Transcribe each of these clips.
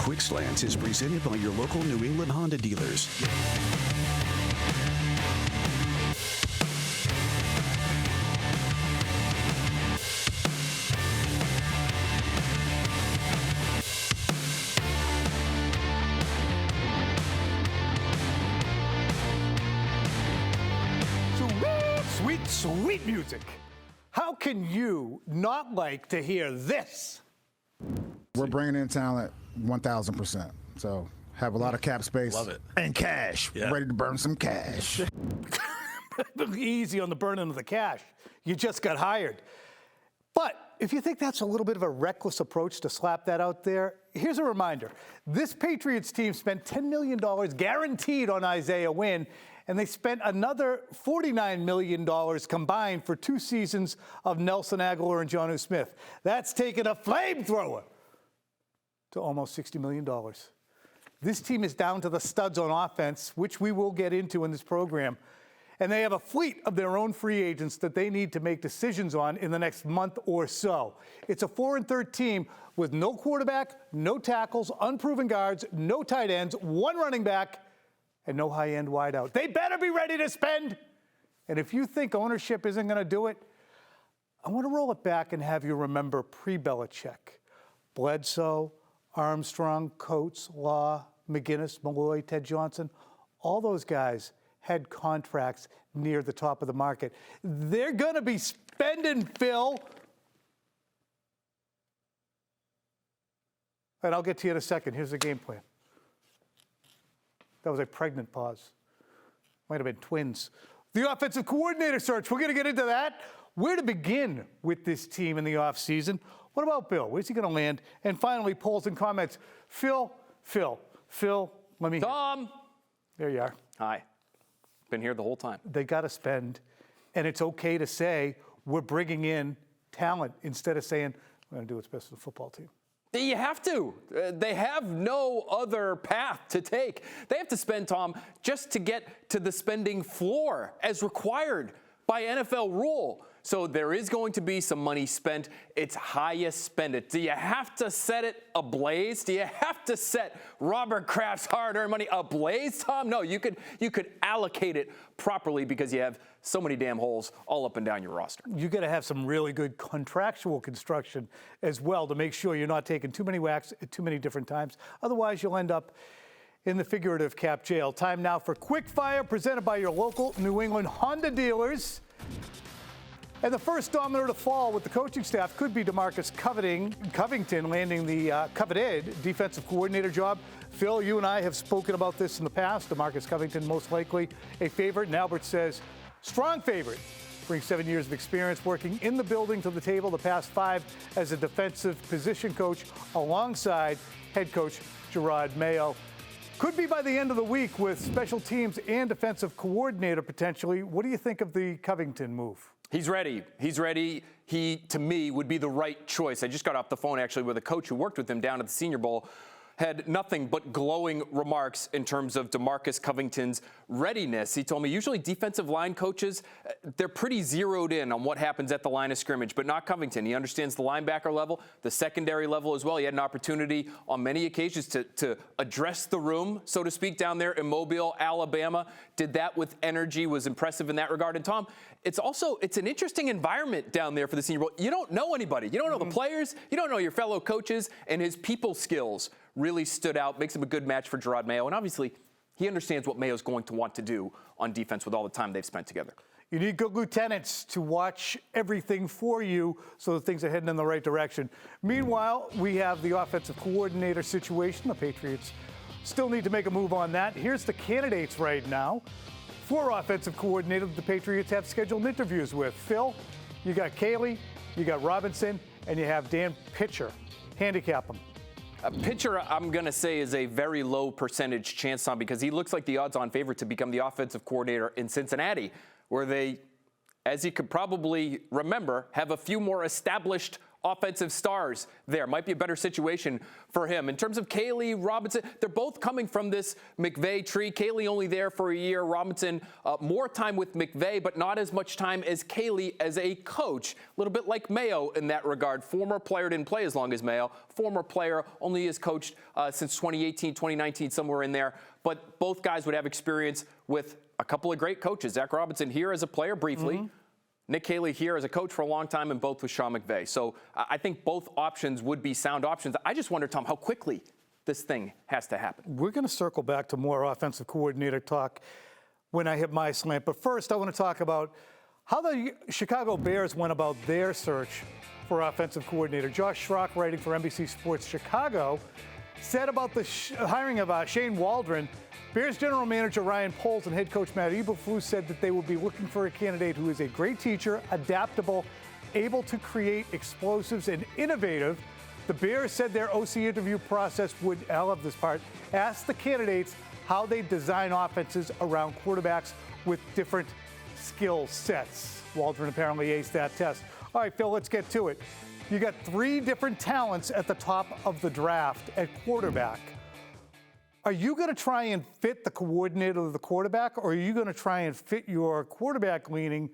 Quick Slants is presented by your local New England Honda dealers. Sweet, sweet music. How can you not like to hear this? We're bringing in talent 1,000%. So have a lot of cap space. Love it. And cash. Yeah. Ready to burn some cash. Easy on the burning of the cash. You just got hired. But if you think that's a little bit of a reckless approach to slap that out there, here's a reminder. This Patriots team spent $10 million guaranteed on Isaiah Wynn, and they spent another $49 million combined for 2 seasons of Nelson Aguilar and Jonnu Smith. That's taken a flamethrower to almost $60 million. This team is down to the studs on offense, which we will get into in this program. And they have a fleet of their own free agents that they need to make decisions on in the next month or so. It's a 4-3 team with no quarterback, no tackles, unproven guards, no tight ends, 1 running back, and no high-end wideout. They better be ready to spend. And if you think ownership isn't going to do it, I want to roll it back and have you remember pre-Belichick. Bledsoe, Armstrong, Coates, Law, McGinnis, Malloy, Ted Johnson, all those guys had contracts near the top of the market. They're going to be spending, Phil. And I'll get to you in a second. Here's the game plan. That was a pregnant pause. Might have been twins. The offensive coordinator search. We're going to get into that. Where to begin with this team in the offseason? What about Bill? Where's he going to land? And finally, polls and comments. Phil, let me... Tom! There you are. Hi. Been here the whole time. They got to spend, and it's okay to say we're bringing in talent instead of saying we're going to do what's best for the football team. You have to. They have no other path to take. They have to spend, Tom, just to get to the spending floor as required by NFL rule. So there is going to be some money spent. It's highest spend it. Do you have to set it ablaze? Do you have to set Robert Kraft's hard-earned money ablaze, Tom? No, you could allocate it properly because you have so many damn holes all up and down your roster. You got to have some really good contractual construction as well to make sure you're not taking too many whacks at too many different times. Otherwise, you'll end up in the figurative cap jail. Time now for Quick Fire, presented by your local New England Honda dealers. And the first domino to fall with the coaching staff could be Demarcus Covington landing the coveted defensive coordinator job. Phil, you and I have spoken about this in the past. Demarcus Covington most likely a favorite, and Albert says strong favorite. Brings 7 years of experience working in the building to the table, the past 5 as a defensive position coach alongside head coach Gerard Mayo. Could be by the end of the week with special teams and defensive coordinator potentially. What do you think of the Covington move? He's ready. He's ready. He, to me, would be the right choice. I just got off the phone, actually, with a coach who worked with him down at the Senior Bowl. Had nothing but glowing remarks in terms of Demarcus Covington's readiness. He told me usually defensive line coaches, they're pretty zeroed in on what happens at the line of scrimmage, but not Covington. He understands the linebacker level, the secondary level as well. He had an opportunity on many occasions to address the room, so to speak, down there in Mobile, Alabama. Did that with energy, was impressive in that regard. And Tom, it's an interesting environment down there for the Senior Bowl. You don't know anybody. You don't know the players. You don't know your fellow coaches, and his people skills really stood out, makes him a good match for Gerard Mayo. And obviously, he understands what Mayo's going to want to do on defense with all the time they've spent together. You need good lieutenants to watch everything for you so that things are heading in the right direction. Meanwhile, we have the offensive coordinator situation. The Patriots still need to make a move on that. Here's the candidates right now. 4 offensive coordinators the Patriots have scheduled interviews with. Phil, you got Cayley, you got Robinson, and you have Dan Pitcher. Handicap them. Pitcher, I'm going to say, is a very low percentage chance, Tom, because he looks like the odds-on favorite to become the offensive coordinator in Cincinnati, where they, as you could probably remember, have a few more established offensive stars there. Might be a better situation for him. In terms of Caley, Robinson, they're both coming from this McVay tree. Caley only there for a year. Robinson, more time with McVay, but not as much time as Caley as a coach. A little bit like Mayo in that regard. Former player, didn't play as long as Mayo. Former player, only has coached since 2018, 2019, somewhere in there. But both guys would have experience with a couple of great coaches. Zach Robinson here as a player briefly. Nick Caley here as a coach for a long time, and both with Sean McVay. So I think both options would be sound options. I just wonder, Tom, how quickly this thing has to happen. We're going to circle back to more offensive coordinator talk when I hit my slant. But first, I want to talk about how the Chicago Bears went about their search for offensive coordinator. Josh Schrock, writing for NBC Sports Chicago, said about the hiring of Shane Waldron, Bears general manager Ryan Poles and head coach Matt Eberflus said that they will be looking for a candidate who is a great teacher, adaptable, able to create explosives, and innovative. The Bears said their OC interview process would, I love this part, ask the candidates how they design offenses around quarterbacks with different skill sets. Waldron apparently aced that test. All right, Phil, let's get to it. You got 3 different talents at the top of the draft at quarterback. Are you going to try and fit the coordinator of the quarterback, or are you going to try and fit your quarterback leaning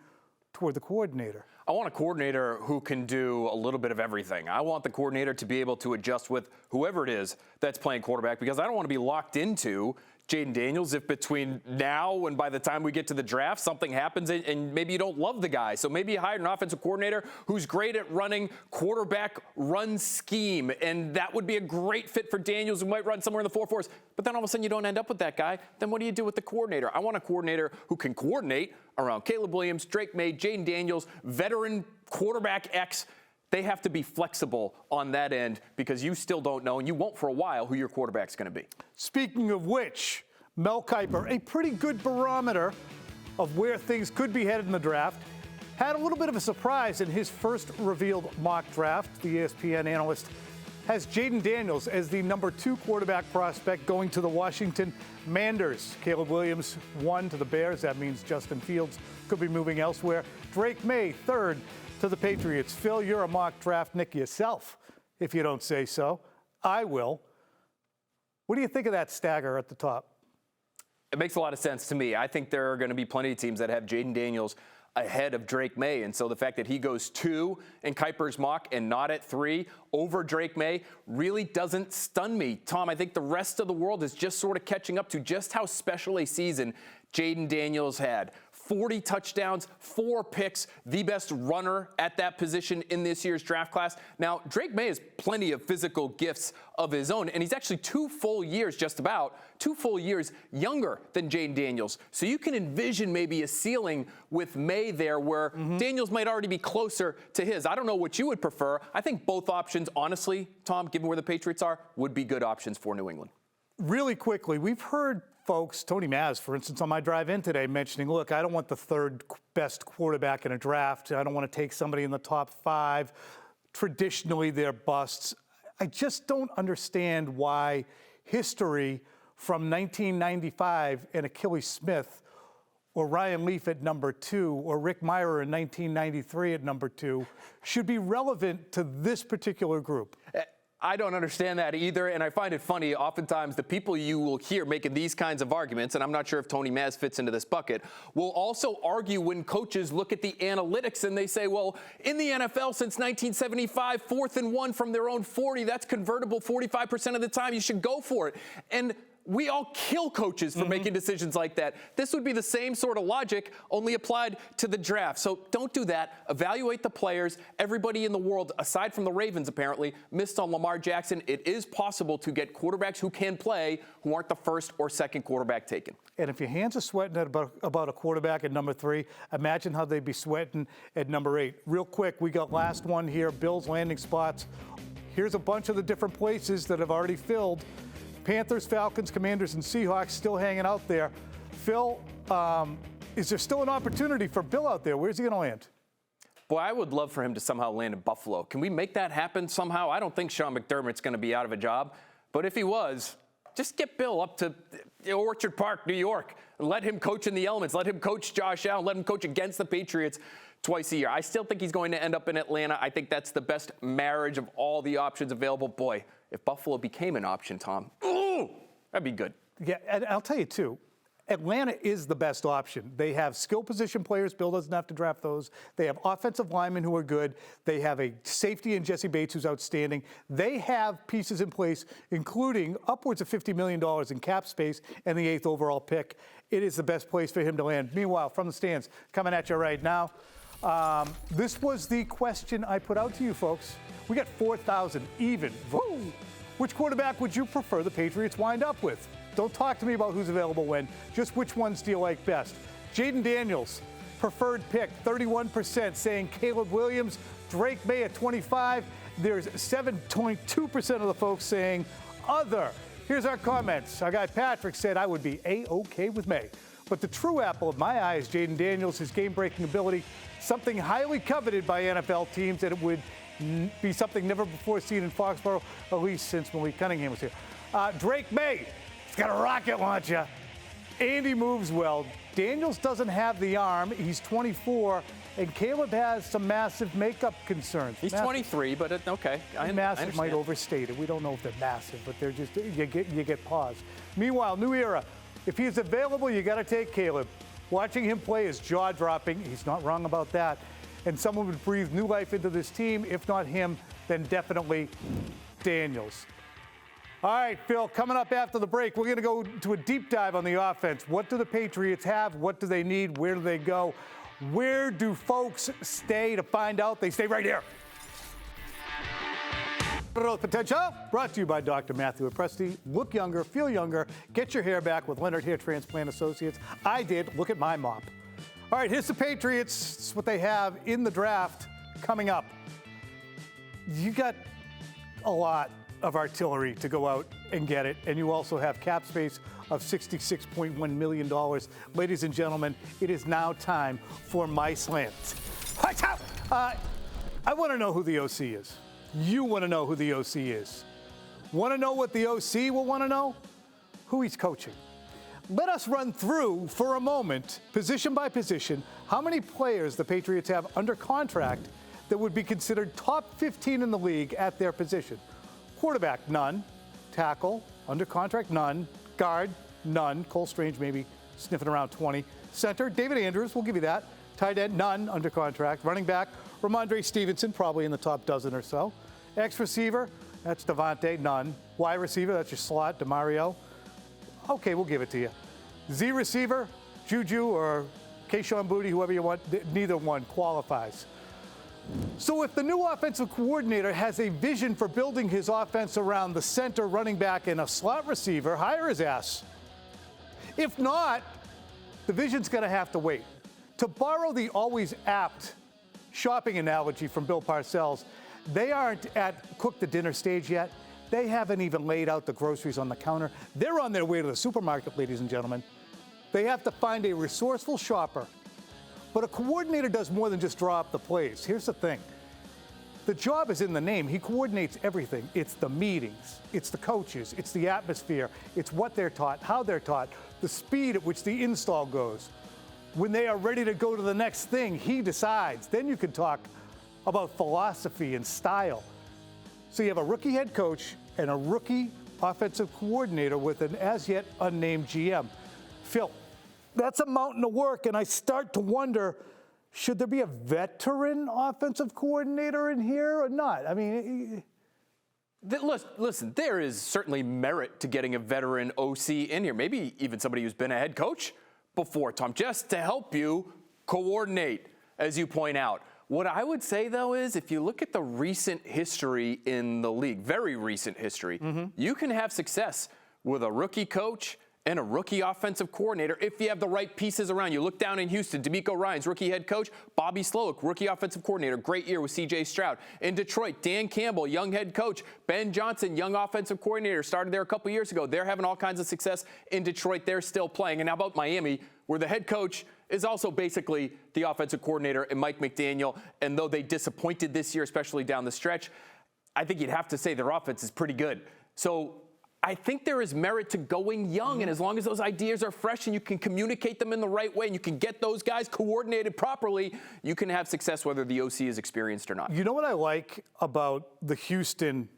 toward the coordinator? I want a coordinator who can do a little bit of everything. I want the coordinator to be able to adjust with whoever it is that's playing quarterback, because I don't want to be locked into Jaden Daniels if between now and by the time we get to the draft, something happens and maybe you don't love the guy. So maybe you hired an offensive coordinator who's great at running quarterback run scheme, and that would be a great fit for Daniels, who might run somewhere in the 4-4s. But then all of a sudden you don't end up with that guy. Then what do you do with the coordinator? I want a coordinator who can coordinate around Caleb Williams, Drake May, Jaden Daniels, veteran quarterback X. They have to be flexible on that end, because you still don't know, and you won't for a while, who your quarterback's going to be. Speaking of which, Mel Kiper, a pretty good barometer of where things could be headed in the draft, had a little bit of a surprise in his first revealed mock draft. The ESPN analyst has Jaden Daniels as the number 2 quarterback prospect going to the Washington Manders. Caleb Williams 1 to the Bears. That means Justin Fields could be moving elsewhere. Drake May 3rd to the Patriots. Phil, you're a mock draft Nick yourself, if you don't say so. I will. What do you think of that stagger at the top? It makes a lot of sense to me. I think there are going to be plenty of teams that have Jaden Daniels ahead of Drake May. And so the fact that he goes 2 in Kiper's mock and not at 3 over Drake May really doesn't stun me. Tom, I think the rest of the world is just sort of catching up to just how special a season Jaden Daniels had. 40 touchdowns, 4 picks, the best runner at that position in this year's draft class. Now, Drake May has plenty of physical gifts of his own, and he's actually 2 full years, just about 2 full years younger than Jaden Daniels. So you can envision maybe a ceiling with May there where Daniels might already be closer to his. I don't know what you would prefer. I think both options, honestly, Tom, given where the Patriots are, would be good options for New England. Really quickly, we've heard folks, Tony Maz, for instance, on my drive in today, mentioning, look, I don't want the 3rd best quarterback in a draft. I don't want to take somebody in the top 5. Traditionally, they're busts. I just don't understand why history from 1995 and Achilles Smith, or Ryan Leaf at number 2, or Rick Meyer in 1993 at number 2, should be relevant to this particular group. I don't understand that either, and I find it funny. Oftentimes, the people you will hear making these kinds of arguments, and I'm not sure if Tony Maz fits into this bucket, will also argue when coaches look at the analytics and they say, well, in the NFL since 1975, 4th and 1 from their own 40, that's convertible 45% of the time. You should go for it. And we all kill coaches for making decisions like that. This would be the same sort of logic, only applied to the draft. So don't do that. Evaluate the players. Everybody in the world, aside from the Ravens apparently, missed on Lamar Jackson. It is possible to get quarterbacks who can play, who aren't the 1st or 2nd quarterback taken. And if your hands are sweating about a quarterback at number 3, imagine how they'd be sweating at number 8. Real quick, we got last one here, Bills landing spots. Here's a bunch of the different places that have already filled. Panthers, Falcons, Commanders, and Seahawks still hanging out there. Phil, is there still an opportunity for Bill out there? Where's he going to land? Boy, I would love for him to somehow land in Buffalo. Can we make that happen somehow? I don't think Sean McDermott's going to be out of a job. But if he was, just get Bill up to Orchard Park, New York, and let him coach in the elements. Let him coach Josh Allen. Let him coach against the Patriots. twice a year. I still think he's going to end up in Atlanta. I think that's the best marriage of all the options available. Boy, if Buffalo became an option, Tom, ooh, that'd be good. Yeah, and I'll tell you, too, Atlanta is the best option. They have skill position players. Bill doesn't have to draft those. They have offensive linemen who are good. They have a safety in Jesse Bates who's outstanding. They have pieces in place, including upwards of $50 million in cap space and the 8th overall pick. It is the best place for him to land. Meanwhile, from the stands, coming at you right now, this was the question I put out to you folks. We got 4,000 even votes. Which quarterback would you prefer the Patriots wind up with? Don't talk to me about who's available when, just which ones do you like best? Jaden Daniels, preferred pick, 31%, saying Caleb Williams, Drake May at 25. There's 7.2% of the folks saying other. Here's our comments. Our guy Patrick said I would be A-OK with May. But the true apple of my eye is Jaden Daniels, his game-breaking ability, something highly coveted by NFL teams, and it would be something never before seen in Foxborough, at least since Malik Cunningham was here. Drake May, he's got a rocket launcher, and he moves well. Daniels doesn't have the arm. He's 24, and Caleb has some massive makeup concerns. He's 23, but okay. Massive might overstate it. We don't know if they're massive, but they're just you get pause. Meanwhile, new era. If he's available, you got to take Caleb. Watching him play is jaw-dropping. He's not wrong about that. And someone would breathe new life into this team. If not him, then definitely Daniels. All right, Phil, coming up after the break, we're going to go to a deep dive on the offense. What do the Patriots have? What do they need? Where do they go? Where do folks stay to find out? They stay right here. Potential, brought to you by Dr. Matthew Apresti. Look younger, feel younger, get your hair back with Leonard Hair Transplant Associates. I did. Look at my mop. All right, here's the Patriots. It's what they have in the draft coming up. You got a lot of artillery to go out and get it, and you also have cap space of $66.1 million. Ladies and gentlemen, it is now time for my Slants. I want to know who the OC is. You want to know who the OC is. Want to know what the OC will want to know? Who he's coaching. Let us run through for a moment, position by position, how many players the Patriots have under contract that would be considered top 15 in the league at their position. Quarterback, none. Tackle, under contract, none. Guard, none. Cole Strange maybe sniffing around 20. Center, David Andrews, we'll give you that. Tight end, none under contract. Running back, Ramondre Stevenson, probably in the top dozen or so. X receiver, that's Devontae, none. Y receiver, that's your slot, DeMario. Okay, we'll give it to you. Z receiver, Juju or Keyshawn Boutte, whoever you want, neither one qualifies. So if the new offensive coordinator has a vision for building his offense around the center, running back, and a slot receiver, hire his ass. If not, the vision's going to have to wait. To borrow the always apt shopping analogy from Bill Parcells, they aren't at cook the dinner stage yet. They haven't even laid out the groceries on the counter. They're on their way to the supermarket, ladies and gentlemen. They have to find a resourceful shopper. But a coordinator does more than just draw up the plays. Here's the thing. The job is in the name. He coordinates everything. It's the meetings. It's the coaches. It's the atmosphere. It's what they're taught, how they're taught, the speed at which the install goes. When they are ready to go to the next thing, he decides. Then you can talk about philosophy and style. So you have a rookie head coach and a rookie offensive coordinator with an as-yet unnamed GM. Phil, that's a mountain of work, and I start to wonder, should there be a veteran offensive coordinator in here or not? I mean... Listen, there is certainly merit to getting a veteran OC in here, maybe even somebody who's been a head coach before, Tom, just to help you coordinate, as you point out. What I would say, though, is if you look at the recent history in the league, very recent history, you can have success with a rookie coach and a rookie offensive coordinator if you have the right pieces around you. Look down in Houston, DeMeco Ryans, rookie head coach. Bobby Slowick, rookie offensive coordinator. Great year with C.J. Stroud. In Detroit, Dan Campbell, young head coach. Ben Johnson, young offensive coordinator. Started there a couple years ago. They're having all kinds of success in Detroit. They're still playing. And how about Miami, where the head coach is also basically the offensive coordinator and Mike McDaniel. And though they disappointed this year, especially down the stretch, I think you'd have to say their offense is pretty good. So I think there is merit to going young, and as long as those ideas are fresh and you can communicate them in the right way and you can get those guys coordinated properly, you can have success whether the OC is experienced or not. You know what I like about the Houston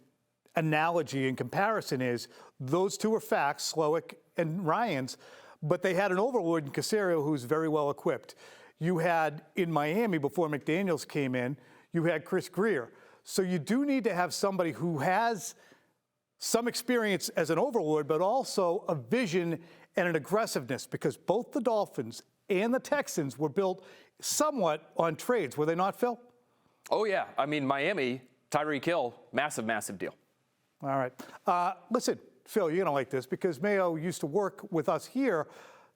analogy and comparison is those two are facts, Slowick and Ryans, but they had an overlord in Caserio who's very well equipped. You had in Miami before McDaniels came in, you had Chris Greer. So you do need to have somebody who has some experience as an overlord, but also a vision and an aggressiveness, because both the Dolphins and the Texans were built somewhat on trades, were they not, Phil? Oh, yeah. I mean, Miami, Tyreek Hill, massive, massive deal. All right. Listen, Phil, you're going to like this because Mayo used to work with us here.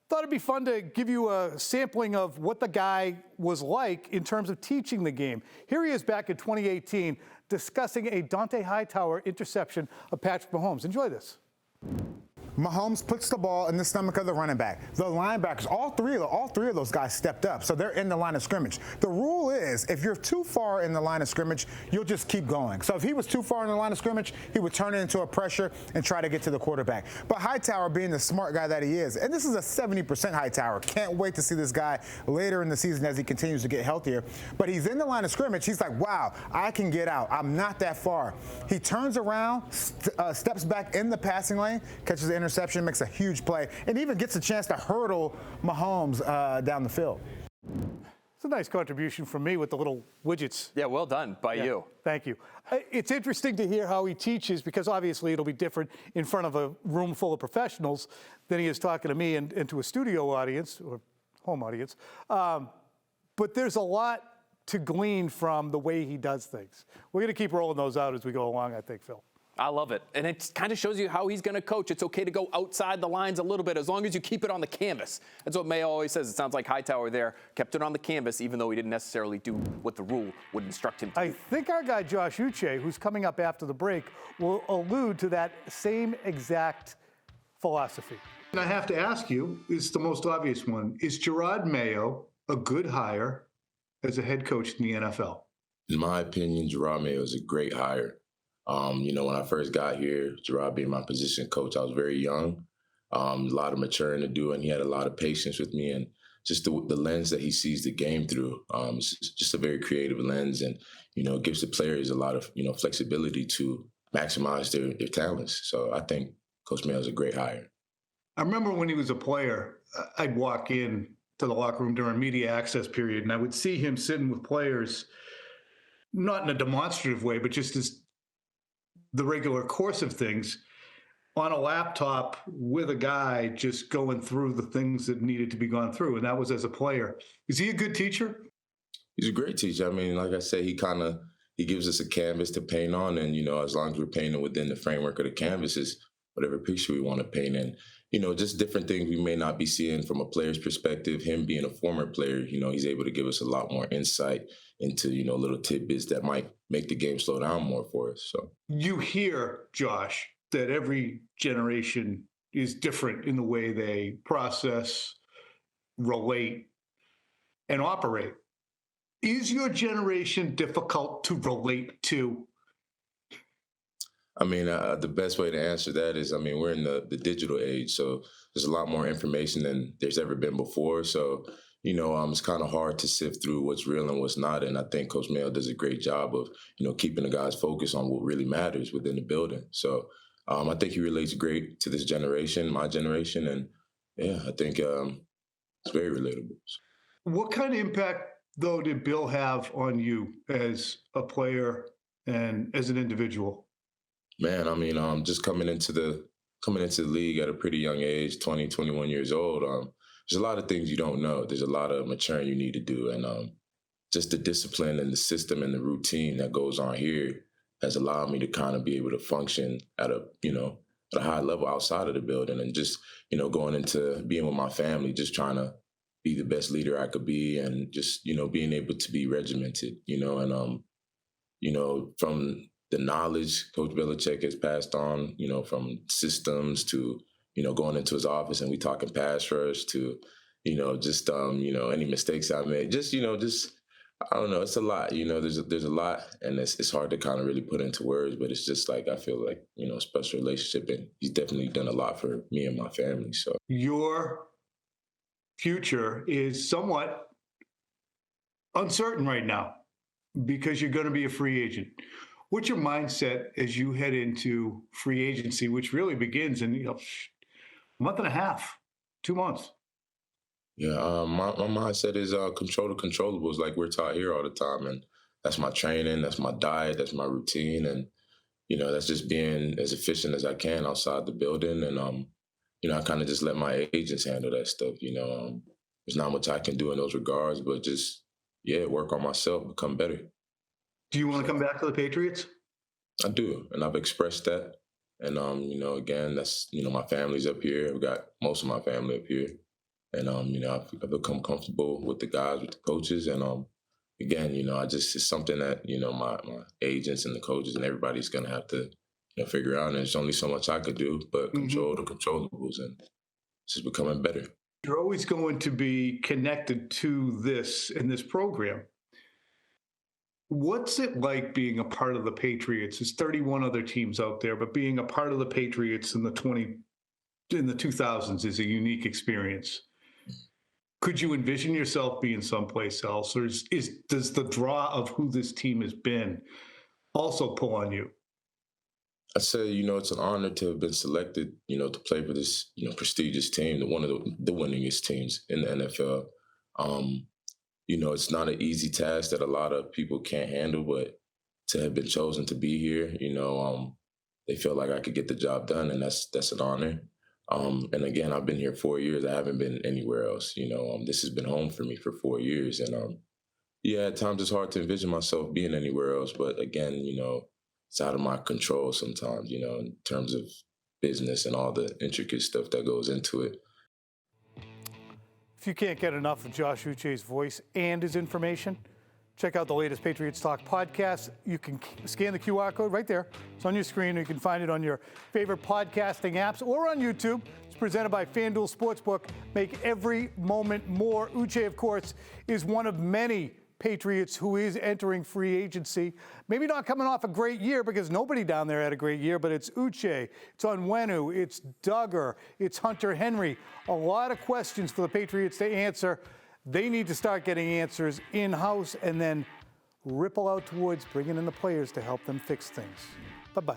Thought it'd be fun to give you a sampling of what the guy was like in terms of teaching the game. Here he is back in 2018 discussing a Dante Tower interception of Patrick Mahomes. Enjoy this. Mahomes puts the ball in the stomach of the running back. The linebackers, all three of those guys stepped up, so they're in the line of scrimmage. The rule is if you're too far in the line of scrimmage, you'll just keep going. So if he was too far in the line of scrimmage, he would turn it into a pressure and try to get to the quarterback. But Hightower, being the smart guy that he is, and this is a 70% Hightower. Can't wait to see this guy later in the season as he continues to get healthier. But he's in the line of scrimmage. He's like, wow, I can get out. I'm not that far. He turns around, steps back in the passing lane, catches the interception, makes a huge play, and even gets a chance to hurdle Mahomes down the field. It's a nice contribution from me with the little widgets. Yeah, well done by you. Thank you. It's interesting to hear how he teaches because obviously it'll be different in front of a room full of professionals than he is talking to me and to a studio audience or home audience. But there's a lot to glean from the way he does things. We're going to keep rolling those out as we go along, I think, Phil. I love it. And it kind of shows you how he's going to coach. It's okay to go outside the lines a little bit as long as you keep it on the canvas. That's what Mayo always says. It sounds like Hightower there kept it on the canvas, even though he didn't necessarily do what the rule would instruct him to do. I think our guy Josh Uche, who's coming up after the break, will allude to that same exact philosophy. And I have to ask you, it's the most obvious one. Is Gerard Mayo a good hire as a head coach in the NFL? In my opinion, Gerard Mayo is a great hire. When I first got here, Gerard being my position coach, I was very young, a lot of maturing to do, and he had a lot of patience with me and just the lens that he sees the game through. It's just a very creative lens and, gives the players a lot of, flexibility to maximize their talents. So I think Coach Mayo is a great hire. I remember when he was a player, I'd walk in to the locker room during media access period, and I would see him sitting with players, not in a demonstrative way, but just as the regular course of things, on a laptop with a guy just going through the things that needed to be gone through. And that was as a player. Is he a good teacher? He's a great teacher. I mean, like I said, he gives us a canvas to paint on. And, as long as we're painting within the framework of the canvas is whatever picture we want to paint in. Just different things we may not be seeing from a player's perspective. Him being a former player, he's able to give us a lot more insight into, little tidbits that might make the game slow down more for us. So you hear, Josh, that every generation is different in the way they process, relate, and operate. Is your generation difficult to relate to? I mean, the best way to answer that is, we're in the digital age, so there's a lot more information than there's ever been before. So, it's kind of hard to sift through what's real and what's not. And I think Coach Mayo does a great job of, keeping the guys focused on what really matters within the building. So I think he relates great to this generation, my generation. And, yeah, I think it's very relatable. What kind of impact, though, did Bill have on you as a player and as an individual? Man, just coming into the league at a pretty young age, 20, 21 years old, there's a lot of things you don't know. There's a lot of maturing you need to do. And just the discipline and the system and the routine that goes on here has allowed me to kind of be able to function at a high level outside of the building and just, going into being with my family, just trying to be the best leader I could be and just, being able to be regimented, and, from the knowledge Coach Belichick has passed on, from systems to, going into his office and we talking pass rush to, any mistakes I made. Just I don't know. It's a lot. There's a lot, and it's hard to kind of really put into words. But it's just like I feel like special relationship, and he's definitely done a lot for me and my family. So Your future is somewhat uncertain right now because you're going to be a free agent. What's your mindset as you head into free agency, which really begins in a month and a half, 2 months? yeah, my mindset is control the controllables, like we're taught here all the time, and that's my training, that's my diet, that's my routine, and that's just being as efficient as I can outside the building, and I kind of just let my agents handle that stuff. There's not much I can do in those regards, but just work on myself, become better. Do you want to come back to the Patriots? I do, and I've expressed that. And again, that's my family's up here. I've got most of my family up here, and I've become comfortable with the guys, with the coaches, and again, it's something that my agents and the coaches and everybody's gonna have to figure out. And there's only so much I could do, but control the controllables, and it's just becoming better. You're always going to be connected to this in this program. What's it like being a part of the Patriots? There's 31 other teams out there, but being a part of the Patriots in the 2000s is a unique experience. Could you envision yourself being someplace else, or does the draw of who this team has been also pull on you? I say, it's an honor to have been selected, to play for this, prestigious team, one of the winningest teams in the NFL. It's not an easy task that a lot of people can't handle, but to have been chosen to be here, they feel like I could get the job done, and that's an honor. And again, I've been here 4 years. I haven't been anywhere else. This has been home for me for 4 years, and at times it's hard to envision myself being anywhere else. But again, it's out of my control sometimes. In terms of business and all the intricate stuff that goes into it. If you can't get enough of Josh Uche's voice and his information, check out the latest Patriots Talk podcast. You can scan the QR code right there. It's on your screen. You can find it on your favorite podcasting apps or on YouTube. It's presented by FanDuel Sportsbook. Make every moment more. Uche, of course, is one of many Patriots who is entering free agency. Maybe not coming off a great year because nobody down there had a great year, but it's Uche, it's Onwenu, it's Duggar, it's Hunter Henry. A lot of questions for the Patriots to answer. They need to start getting answers in-house and then ripple out towards bringing in the players to help them fix things. Bye-bye.